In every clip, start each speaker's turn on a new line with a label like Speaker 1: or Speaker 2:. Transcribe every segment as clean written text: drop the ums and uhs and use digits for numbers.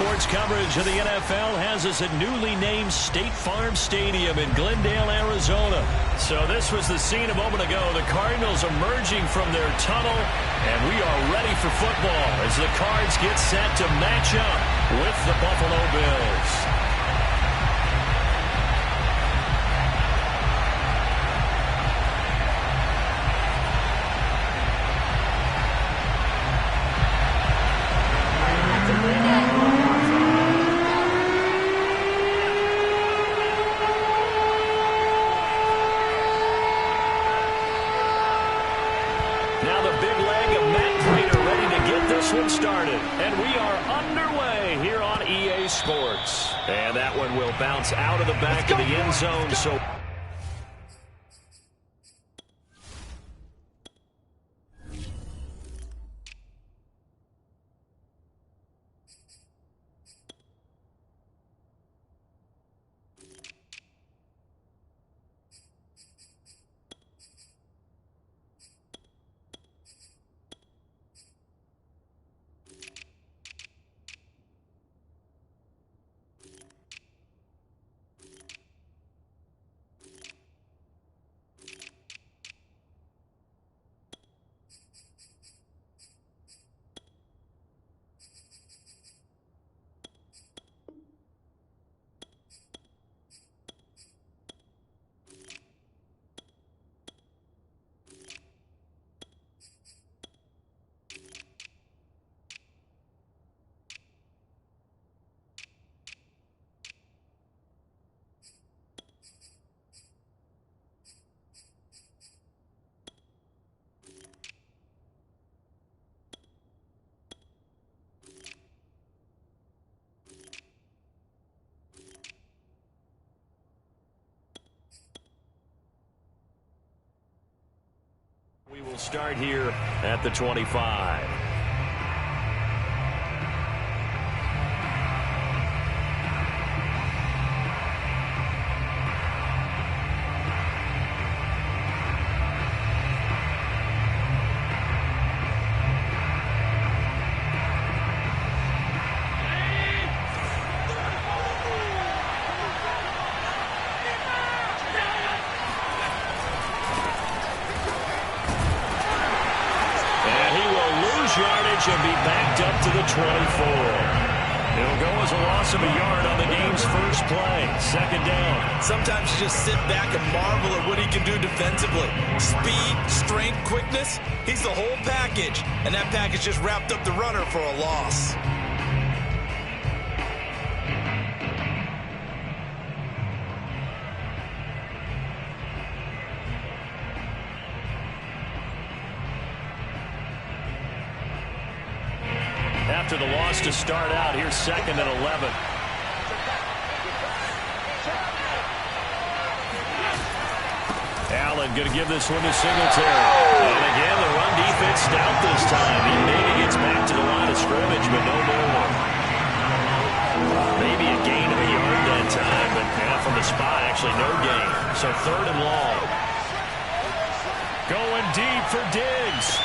Speaker 1: sports coverage of the NFL has us at newly named State Farm Stadium in Glendale, Arizona. So this was the scene a moment ago. The Cardinals emerging from their tunnel, and we are ready for football as the Cards get set to match up with the Buffalo Bills.
Speaker 2: Started, and we are underway here on EA Sports. And that one will bounce out of the back of the end zone. So we will start here at the 25. Should be backed up to the 24. It'll go as a loss of a yard on the game's first play. Second down.
Speaker 3: Sometimes you just sit back and marvel at what he can do defensively. Speed, strength, quickness. He's the whole package. And that package just wrapped up the runner for a loss.
Speaker 2: After the loss to start out, here's 2nd and 11. Allen going to give this one to Singletary. And again, the run defense stout this time. He maybe gets back to the line of scrimmage, but no more. Maybe a gain of a yard that time, but from the spot, actually no gain. So 3rd and long. Going deep for Diggs.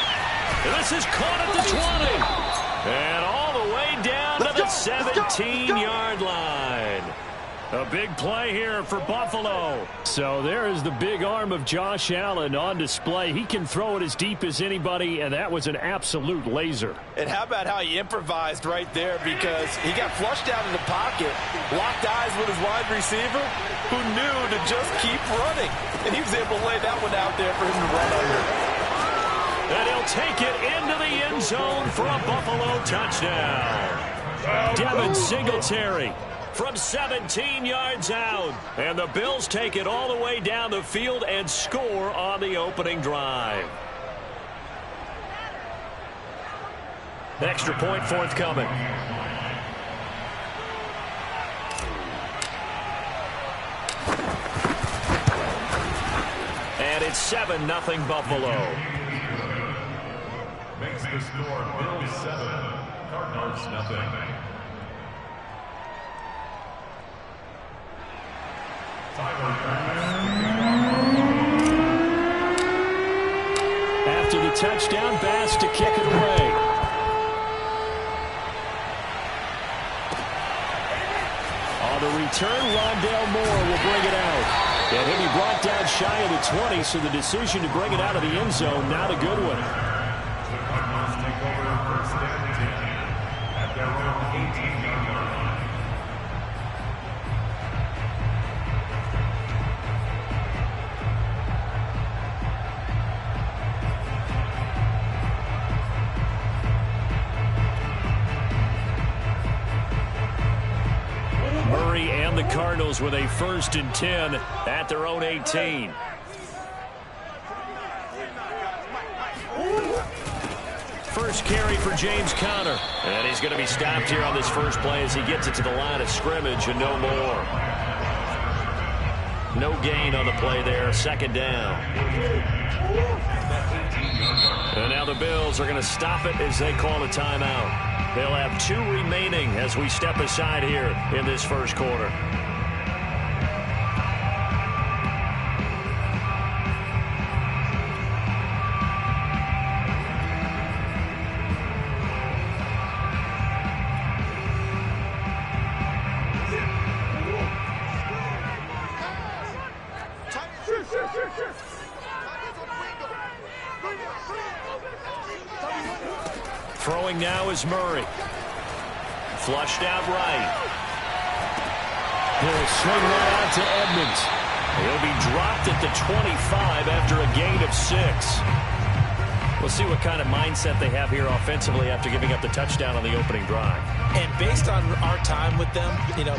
Speaker 2: And this is caught at the 20. And all the way down to the 17-yard line. A big play here for Buffalo.
Speaker 1: So there is the big arm of Josh Allen on display. He can throw it as deep as anybody, and that was an absolute laser.
Speaker 3: And how about how he improvised right there, because he got flushed out in the pocket, locked eyes with his wide receiver, who knew to just keep running. And he was able to lay that one out there for him to run under.
Speaker 2: And he'll take it into the end zone for a Buffalo touchdown. Devin Singletary from 17 yards out. And the Bills take it all the way down the field and score on the opening drive. Extra point forthcoming. And it's 7-0 Buffalo.
Speaker 4: Makes the score Bills 7, Cardinals nothing.
Speaker 1: After the touchdown, Bass to kick it away.
Speaker 2: On the return, Rondale Moore will bring it out. And he'll be brought down shy of the 20, so the decision to bring it out of the end zone, not a good one.
Speaker 4: The Cardinals take over first and 10 at their own 18-yard line.
Speaker 2: Murray and the Cardinals with a 1st and 10 at their own 18. First carry for James Conner. And he's going to be stopped here on this first play as he gets it to the line of scrimmage and no more. No gain on the play there. 2nd down. And now the Bills are going to stop it as they call a timeout. They'll have 2 remaining as we step aside here in this first quarter. Throwing now is Murray. Flushed out right. He'll swing that out to Edmonds. He'll be dropped at the 25 after a gain of 6. We'll see what kind of mindset they have here offensively after giving up the touchdown on the opening drive.
Speaker 3: And based on our time with them,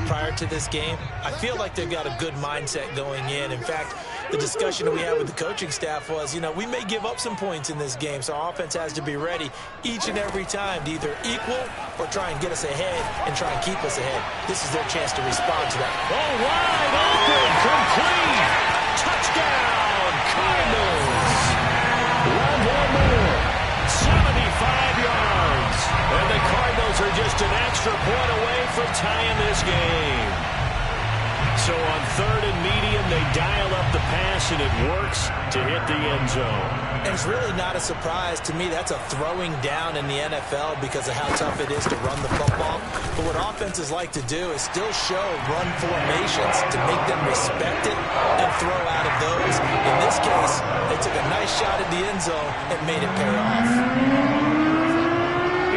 Speaker 3: prior to this game, I feel like they've got a good mindset going in. In fact, the discussion that we had with the coaching staff was, we may give up some points in this game, so our offense has to be ready each and every time to either equal or try and get us ahead and try and keep us ahead. This is their chance to respond to that.
Speaker 2: Oh, wide open, complete, touchdown, Cardinals. Rondale Moore, 75 yards. And the Cardinals are just an extra point away from tying this game. So on 3rd and medium, they dial up the pass, and it works to hit the end zone.
Speaker 3: And it's really not a surprise to me. That's a throwing down in the NFL because of how tough it is to run the football. But what offenses like to do is still show run formations to make them respect it and throw out of those. In this case, they took a nice shot at the end zone and made it pay off.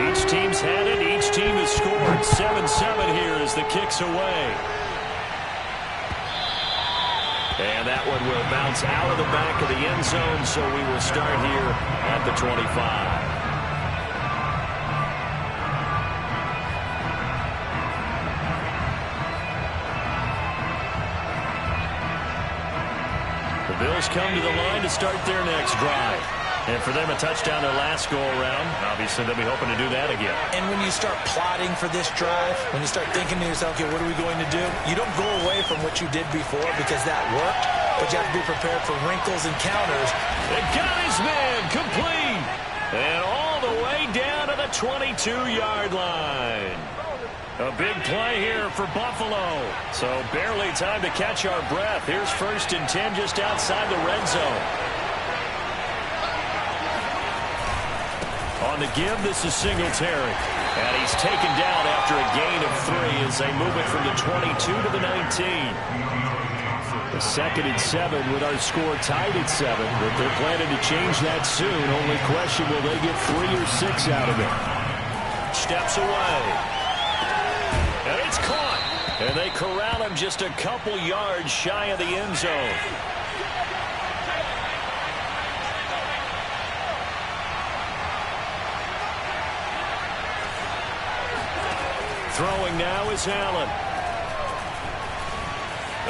Speaker 2: Each team's had it. Each team has scored. 7-7 here as the kick's away. And that one will bounce out of the back of the end zone, so we will start here at the 25. The Bills come to the line to start their next drive. And for them, a touchdown their last go-around. Obviously, they'll be hoping to do that again.
Speaker 3: And when you start plotting for this drive, when you start thinking to yourself, okay, what are we going to do? You don't go away from what you did before because that worked, but you have to be prepared for wrinkles and counters.
Speaker 2: They got his man complete. And all the way down to the 22-yard line. A big play here for Buffalo. So barely time to catch our breath. Here's 1st and 10 just outside the red zone. On the give, this is Singletary. And he's taken down after a gain of 3 as they move it from the 22 to the 19. The 2nd and 7 with our score tied at 7. But they're planning to change that soon. Only question, will they get 3 or 6 out of it? Steps away. And it's caught. And they corral him just a couple yards shy of the end zone. Throwing now is Allen.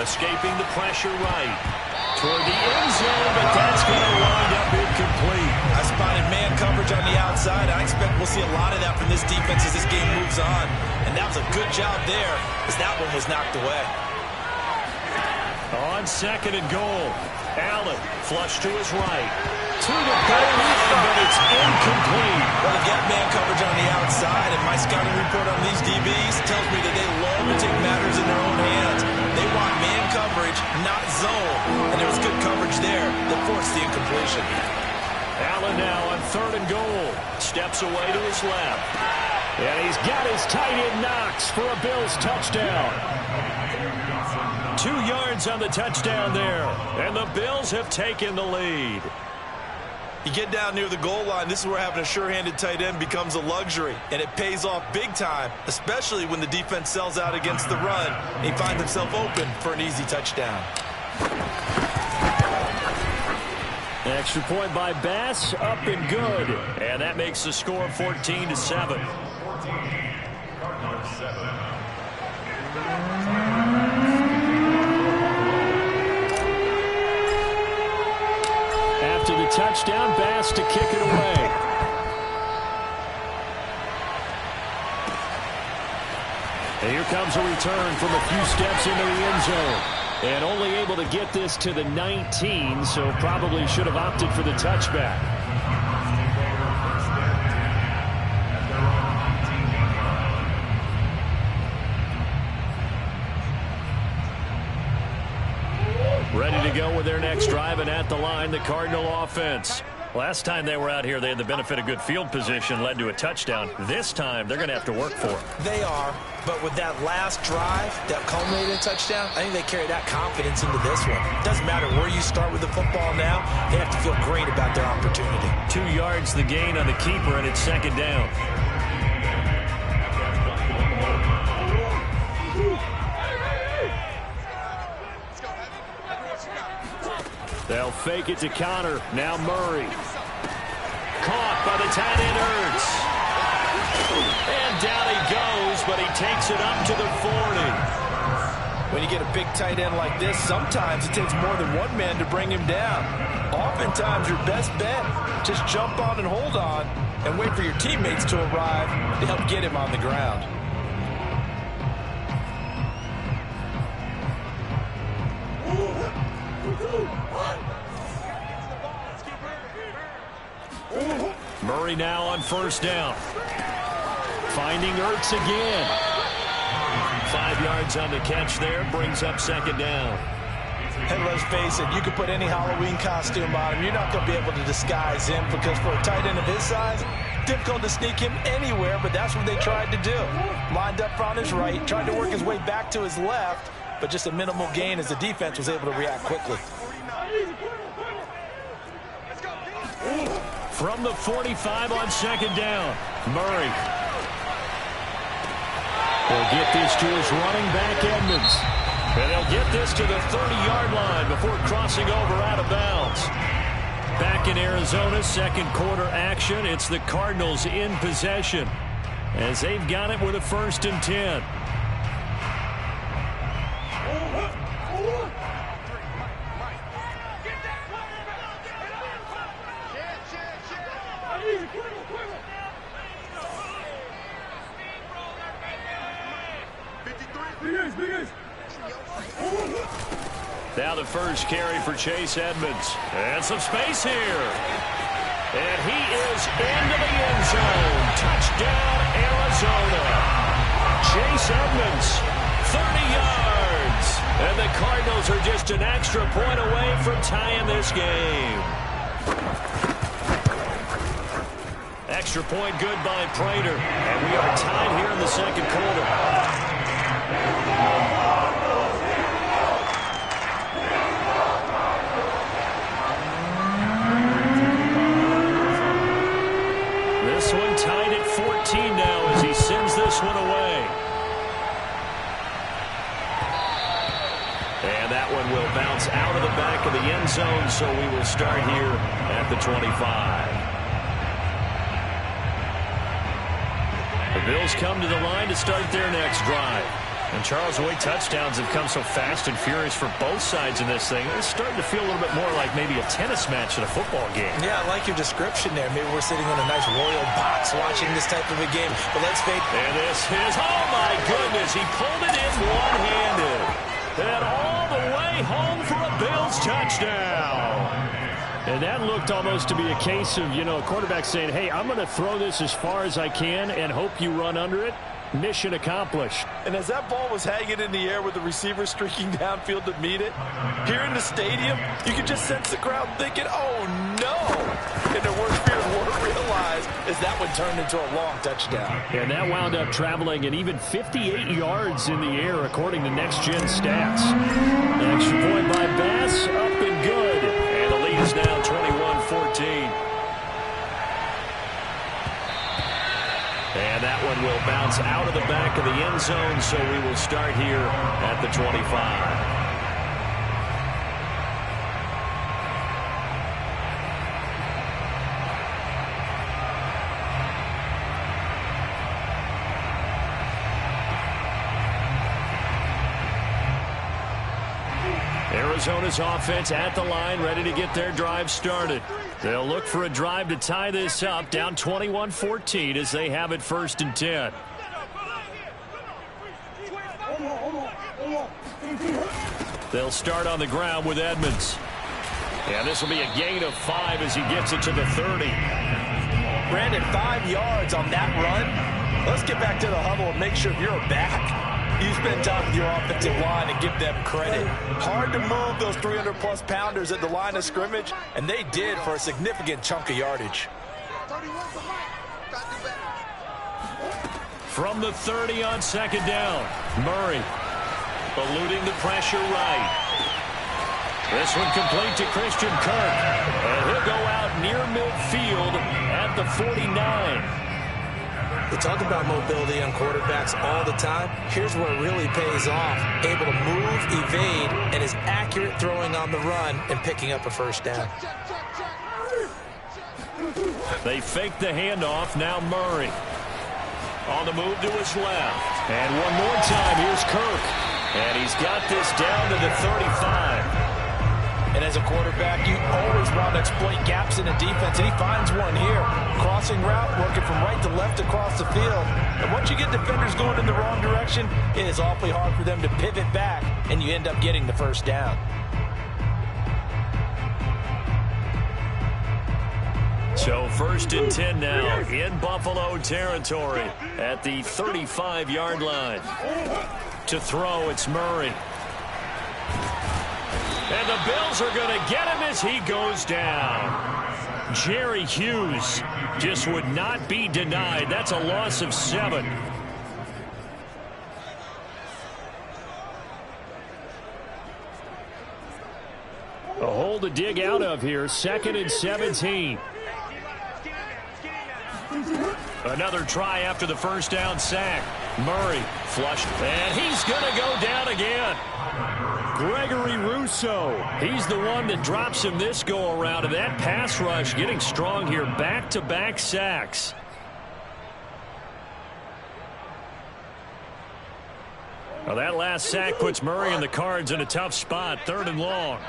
Speaker 2: Escaping the pressure right. Toward the end zone, but that's going to wind up incomplete.
Speaker 3: I spotted man coverage on the outside. I expect we'll see a lot of that from this defense as this game moves on. And that was a good job there as that one was knocked away.
Speaker 2: On 2nd and goal, Allen flush to his right. To the goal line, but it's incomplete.
Speaker 3: Well, they've got man coverage on the outside, and my scouting report on these DBs tells me that they love to take matters in their own hands. They want man coverage, not zone. And there was good coverage there that forced the incompletion.
Speaker 2: Allen now on 3rd and goal. Steps away to his left. And he's got his tight end Knox for a Bills touchdown.
Speaker 1: 2 yards on the touchdown there. And the Bills have taken the lead.
Speaker 3: You get down near the goal line, this is where having a sure-handed tight end becomes a luxury, and it pays off big time, especially when the defense sells out against the run, and he finds himself open for an easy touchdown.
Speaker 1: Extra point by Bass, up and good. And that makes the score 14-7. After the touchdown, Bass to kick it away. And here comes a return from a few steps into the end zone. And only able to get this to the 19, so probably should have opted for the touchback. Ready to go with their next drive, and at the line, the Cardinal offense. Last time they were out here, they had the benefit of good field position, led to a touchdown. This time, they're going to have to work for it.
Speaker 3: They are, but with that last drive that culminated in a touchdown, I think they carry that confidence into this one. It doesn't matter where you start with the football now, they have to feel great about their opportunity.
Speaker 1: 2 yards the gain on the keeper, and it's second down. They'll fake it to Connor. Now Murray. Caught by the tight end Ertz. And down he goes, but he takes it up to the 40.
Speaker 3: When you get a big tight end like this, sometimes it takes more than one man to bring him down. Oftentimes, your best bet, just jump on and hold on and wait for your teammates to arrive to help get him on the ground.
Speaker 1: Murray now on first down. Finding Ertz again. 5 yards on the catch there, brings up second down.
Speaker 3: And let's face it, you could put any Halloween costume on him. You're not going to be able to disguise him because for a tight end of his size, difficult to sneak him anywhere, but that's what they tried to do. Lined up on his right, tried to work his way back to his left, but just a minimal gain as the defense was able to react quickly.
Speaker 1: From the 45 on second down, Murray. They'll get this to his running back, Edmonds. And they'll get this to the 30-yard line before crossing over out of bounds. Back in Arizona, second quarter action. It's the Cardinals in possession as they've got it with a 1st and 10. Now the first carry for Chase Edmonds. And some space here. And he is into the end zone. Touchdown, Arizona. Chase Edmonds, 30 yards. And the Cardinals are just an extra point away from tying this game. Extra point good by Prater. And we are tied here in the second quarter. This one tied at 14 now as he sends this one away. And that one will bounce out of the back of the end zone, so we will start here at the 25. The Bills come to the line to start their next drive. And Charles, the way touchdowns have come so fast and furious for both sides in this thing, it's starting to feel a little bit more like maybe a tennis match in a football game.
Speaker 3: Yeah, I like your description there. Maybe we're sitting in a nice royal box watching this type of a game. But let's face it.
Speaker 1: And this is, oh my goodness, he pulled it in one-handed. And all the way home for a Bills touchdown. And that looked almost to be a case of, you know, a quarterback saying, hey, I'm going to throw this as far as I can and hope you run under it. Mission accomplished.
Speaker 3: And as that ball was hanging in the air with the receiver streaking downfield to meet it, here in the stadium, you could just sense the crowd thinking, oh, no. And their worst fears were realized as that one turned into a long touchdown.
Speaker 2: And that wound up traveling an even 58 yards in the air, according to Next Gen Stats. Extra point by Bass, up and good. And the lead is now 21-14. And that one will bounce out of the back of the end zone, so we will start here at the 25. Arizona's offense at the line, ready to get their drive started. They'll look for a drive to tie this up, down 21-14 as they have it 1st and 10. They'll start on the ground with Edmonds. And this will be a gain of 5 as he gets it to the 30.
Speaker 3: Brandon, 5 yards on that run. Let's get back to the huddle and make sure you're back. You spend time with your offensive line and give them credit. Hard to move those 300-plus pounders at the line of scrimmage, and they did for a significant chunk of yardage.
Speaker 2: From the 30 on 2nd down, Murray eluding the pressure right. This one complete to Christian Kirk, and he'll go out near midfield at the 49.
Speaker 3: We talk about mobility on quarterbacks all the time. Here's where it really pays off. Able to move, evade, and is accurate throwing on the run and picking up a 1st down.
Speaker 2: They fake the handoff. Now Murray on the move to his left. And one more time, here's Kirk. And he's got this down to the 35.
Speaker 3: And as a quarterback, you always want to exploit gaps in the defense, and he finds one here. Crossing route, working from right to left across the field. And once you get defenders going in the wrong direction, it is awfully hard for them to pivot back, and you end up getting the 1st down.
Speaker 2: So 1st and 10 now in Buffalo territory at the 35-yard line. To throw, it's Murray. And the Bills are going to get him as he goes down. Jerry Hughes just would not be denied. That's a loss of 7. A hole to dig out of here. 2nd and 17. Another try after the 1st down sack. Murray flushed, and he's going to go down again. Gregory Rousseau, he's the one that drops him this go-around, and that pass rush getting strong here. Back-to-back sacks. Well, that last sack puts Murray and the Cards in a tough spot. 3rd and long.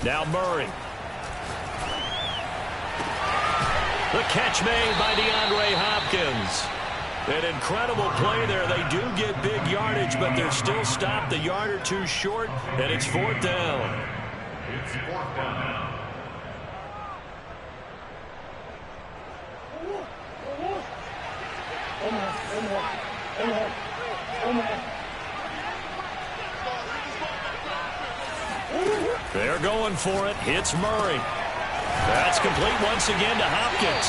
Speaker 2: Now Murray. The catch made by DeAndre Hopkins. An incredible play there. They do get big yardage, but they're still stopped a yard or two short, and it's 4th down.
Speaker 4: It's 4th down.
Speaker 2: They're going for it. It's Murray. That's complete once again to Hopkins.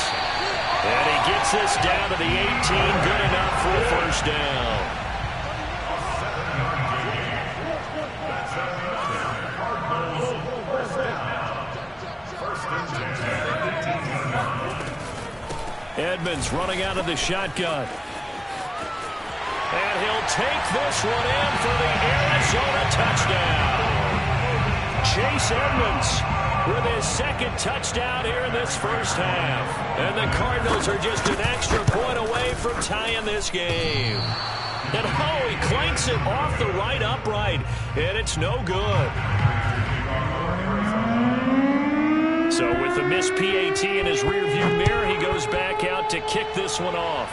Speaker 2: And he gets this down to the 18. Good enough for a 1st down. Edmonds running out of the shotgun. And he'll take this one in for the Arizona touchdown. Chase Edmonds with his 2nd touchdown here in this 1st half. And the Cardinals are just an extra point away from tying this game. And oh, he clanks it off the right upright, and it's no good. So with the missed PAT in his rearview mirror, he goes back out to kick this one off.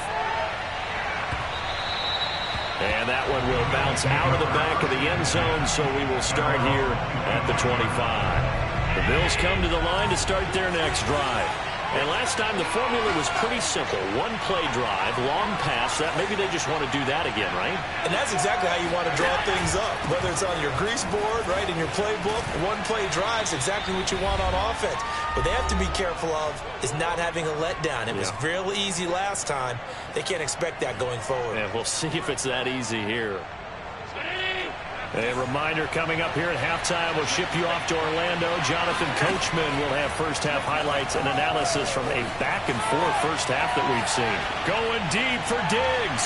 Speaker 2: And that one will bounce out of the back of the end zone, so we will start here at the 25. The Bills come to the line to start their next drive. And last time the formula was pretty simple. One play drive, long pass. That maybe they just want to do that again, right?
Speaker 3: And that's exactly how you want to draw things up. Whether it's on your grease board, right, in your playbook, one play drive is exactly what you want on offense. What they have to be careful of is not having a letdown. It was real easy last time. They can't expect that going forward.
Speaker 2: And we'll see if it's that easy here. A reminder coming up here at halftime. We'll ship you off to Orlando. Jonathan Coachman will have first-half highlights and analysis from a back-and-forth first half that we've seen. Going deep for Diggs.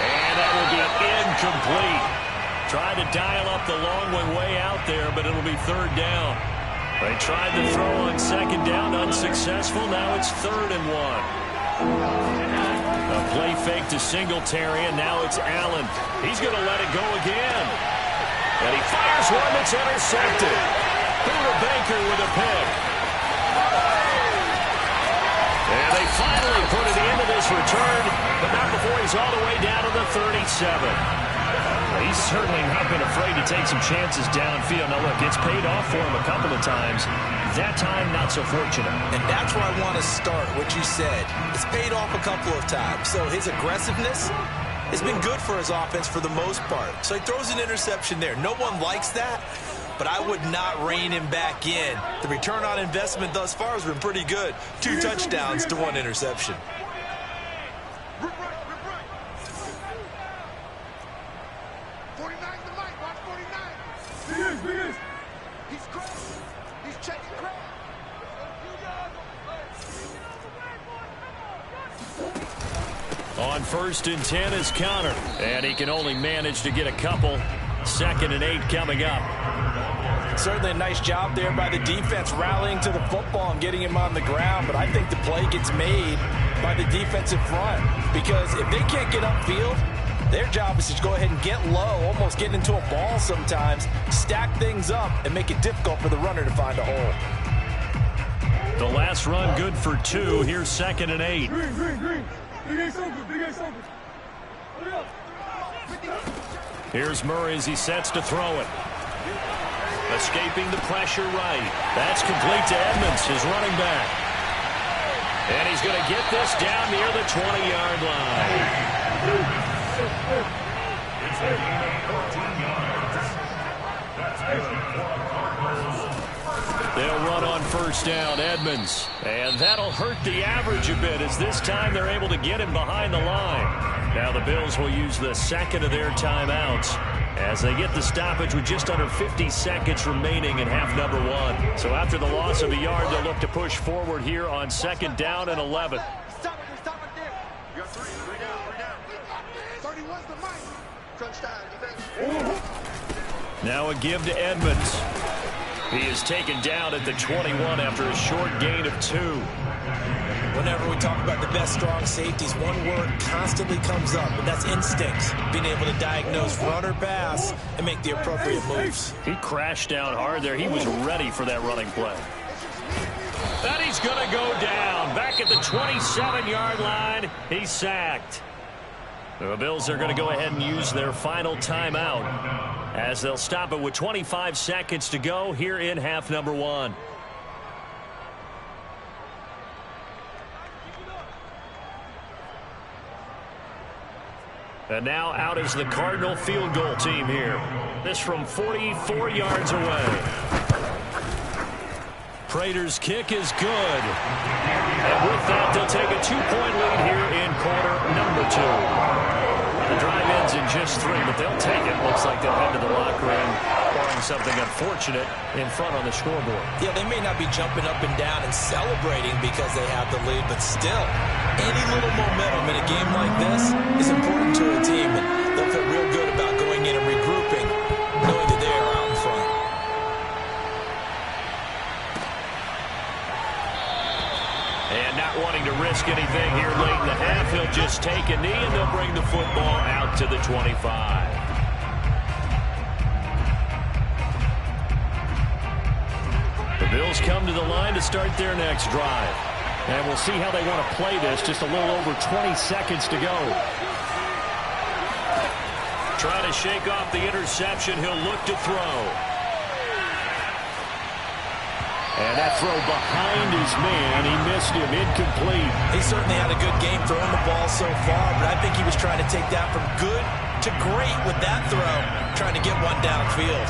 Speaker 2: And that will be incomplete. Tried to dial up the long one way out there, but it'll be third down. They tried to throw on second down, unsuccessful. Now it's 3rd and 1. A play fake to Singletary, and now it's Allen. He's going to let it go again. And he fires one that's intercepted. Buda Baker with a pick. And they finally put it into this return, but not before he's all the way down to the 37. He's certainly not been afraid to take some chances downfield. Now, look, it's paid off for him a couple of times. That time, not so fortunate.
Speaker 3: And that's where I want to start, what you said. It's paid off a couple of times. So his aggressiveness has been good for his offense for the most part. So he throws an interception there. No one likes that, but I would not rein him back in. The return on investment thus far has been pretty good. 2 touchdowns to 1 interception.
Speaker 2: On 1st and 10 is Connor, and he can only manage to get a couple. 2nd and 8 coming up.
Speaker 3: Certainly a nice job there by the defense rallying to the football and getting him on the ground, but I think the play gets made by the defensive front because if they can't get upfield, their job is to go ahead and get low, almost get into a ball sometimes, stack things up, and make it difficult for the runner to find a hole.
Speaker 2: The last run good for 2. Here's 2nd and 8. Here's Murray as he sets to throw it. Escaping the pressure right. That's complete to Edmonds, his running back. And he's going to get this down near the 20-yard line. They'll run on 1st down, Edmonds. And that'll hurt the average a bit as this time they're able to get him behind the line. Now the Bills will use the 2nd of their timeouts as they get the stoppage with just under 50 seconds remaining in half number 1. So after the loss of a yard, they'll look to push forward here on 2nd down and 11.
Speaker 5: Stop it there. You got 3 down. 31's the mic. Crunch time, defense.
Speaker 2: Now a give to Edmonds. He is taken down at the 21 after a short gain of 2.
Speaker 3: Whenever we talk about the best strong safeties, one word constantly comes up, and that's instinct. Being able to diagnose run or pass and make the appropriate moves.
Speaker 2: He crashed down hard there. He was ready for that running play. And he's going to go down. Back at the 27-yard line, he's sacked. The Bills are going to go ahead and use their final timeout as they'll stop it with 25 seconds to go here in half number 1. And now out is the Cardinal field goal team here. This from 44 yards away. Prater's kick is good. And with that, they'll take a 2-point lead here in quarter number 2. The drive ends in just 3, but they'll take it. Looks like they'll head to the locker room, barring something unfortunate in front on the scoreboard.
Speaker 3: Yeah, they may not be jumping up and down and celebrating because they have the lead, but still, any little momentum in a game like this is important to a team, and they'll feel real good about going in and regrouping, knowing that they are out in front.
Speaker 2: And not wanting to risk anything here late in the half, he'll just take a knee, and they'll bring the football out to the 25. The Bills come to the line to start their next drive. And we'll see how they want to play this. Just a little over 20 seconds to go. Trying to shake off the interception. He'll look to throw. And that
Speaker 1: throw behind his man. He missed him. Incomplete.
Speaker 3: He certainly had a good game throwing the ball so far, but I think he was trying to take that from good to great with that throw, trying to get one downfield.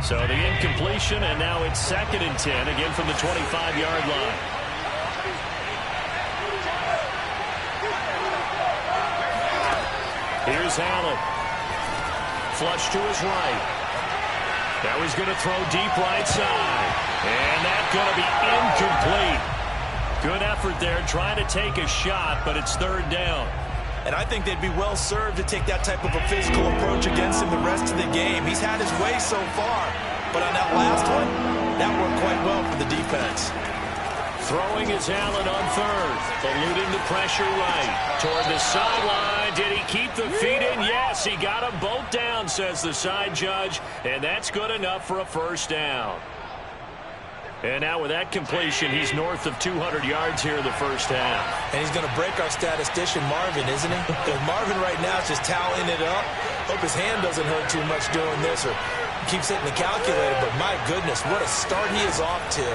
Speaker 1: So the incompletion, and now it's 2nd and 10, again from the 25-yard line. Here's Allen. Flush to his right. Now he's going to throw deep right side. And that's going to be incomplete. Good effort there, trying to take a shot, but it's 3rd down.
Speaker 3: And I think they'd be well served to take that type of a physical approach against him the rest of the game. He's had his way so far, but on that last one, that worked quite well for the defense.
Speaker 1: Throwing is Allen on 3rd, eluding the pressure right. Toward the sideline, did he keep the feet in? Yes, he got them both down, says the side judge, and that's good enough for a 1st down. And now with that completion, he's north of 200 yards here in the 1st half.
Speaker 3: And he's going to break our statistician, Marvin, isn't he? Because Marvin right now is just tallying it up. Hope his hand doesn't hurt too much doing this or keeps hitting the calculator. But my goodness, what a start he is off to.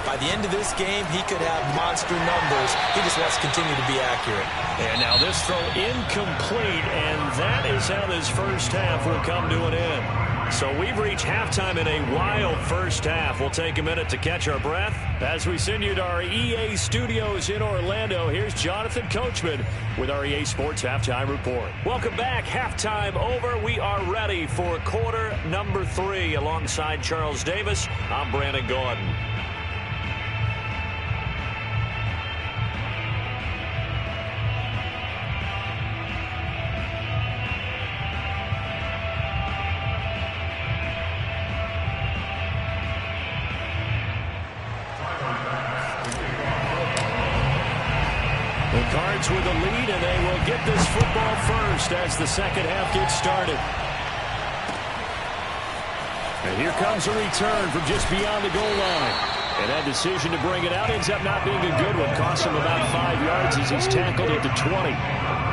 Speaker 3: By the end of this game, he could have monster numbers. He just wants to continue to be accurate.
Speaker 1: And now this throw incomplete, and that is how this 1st half will come to an end. So we've reached halftime in a wild 1st half. We'll take a minute to catch our breath. As we send you to our EA studios in Orlando, here's Jonathan Coachman with our EA Sports Halftime Report. Welcome back. Halftime over. We are ready for quarter number 3. Alongside Charles Davis, I'm Brandon Gordon. The Cards with a lead, and they will get this football first as the 2nd half gets started. And here comes a return from just beyond the goal line. And that decision to bring it out ends up not being a good one. Costs him about 5 yards as he's tackled at the 20.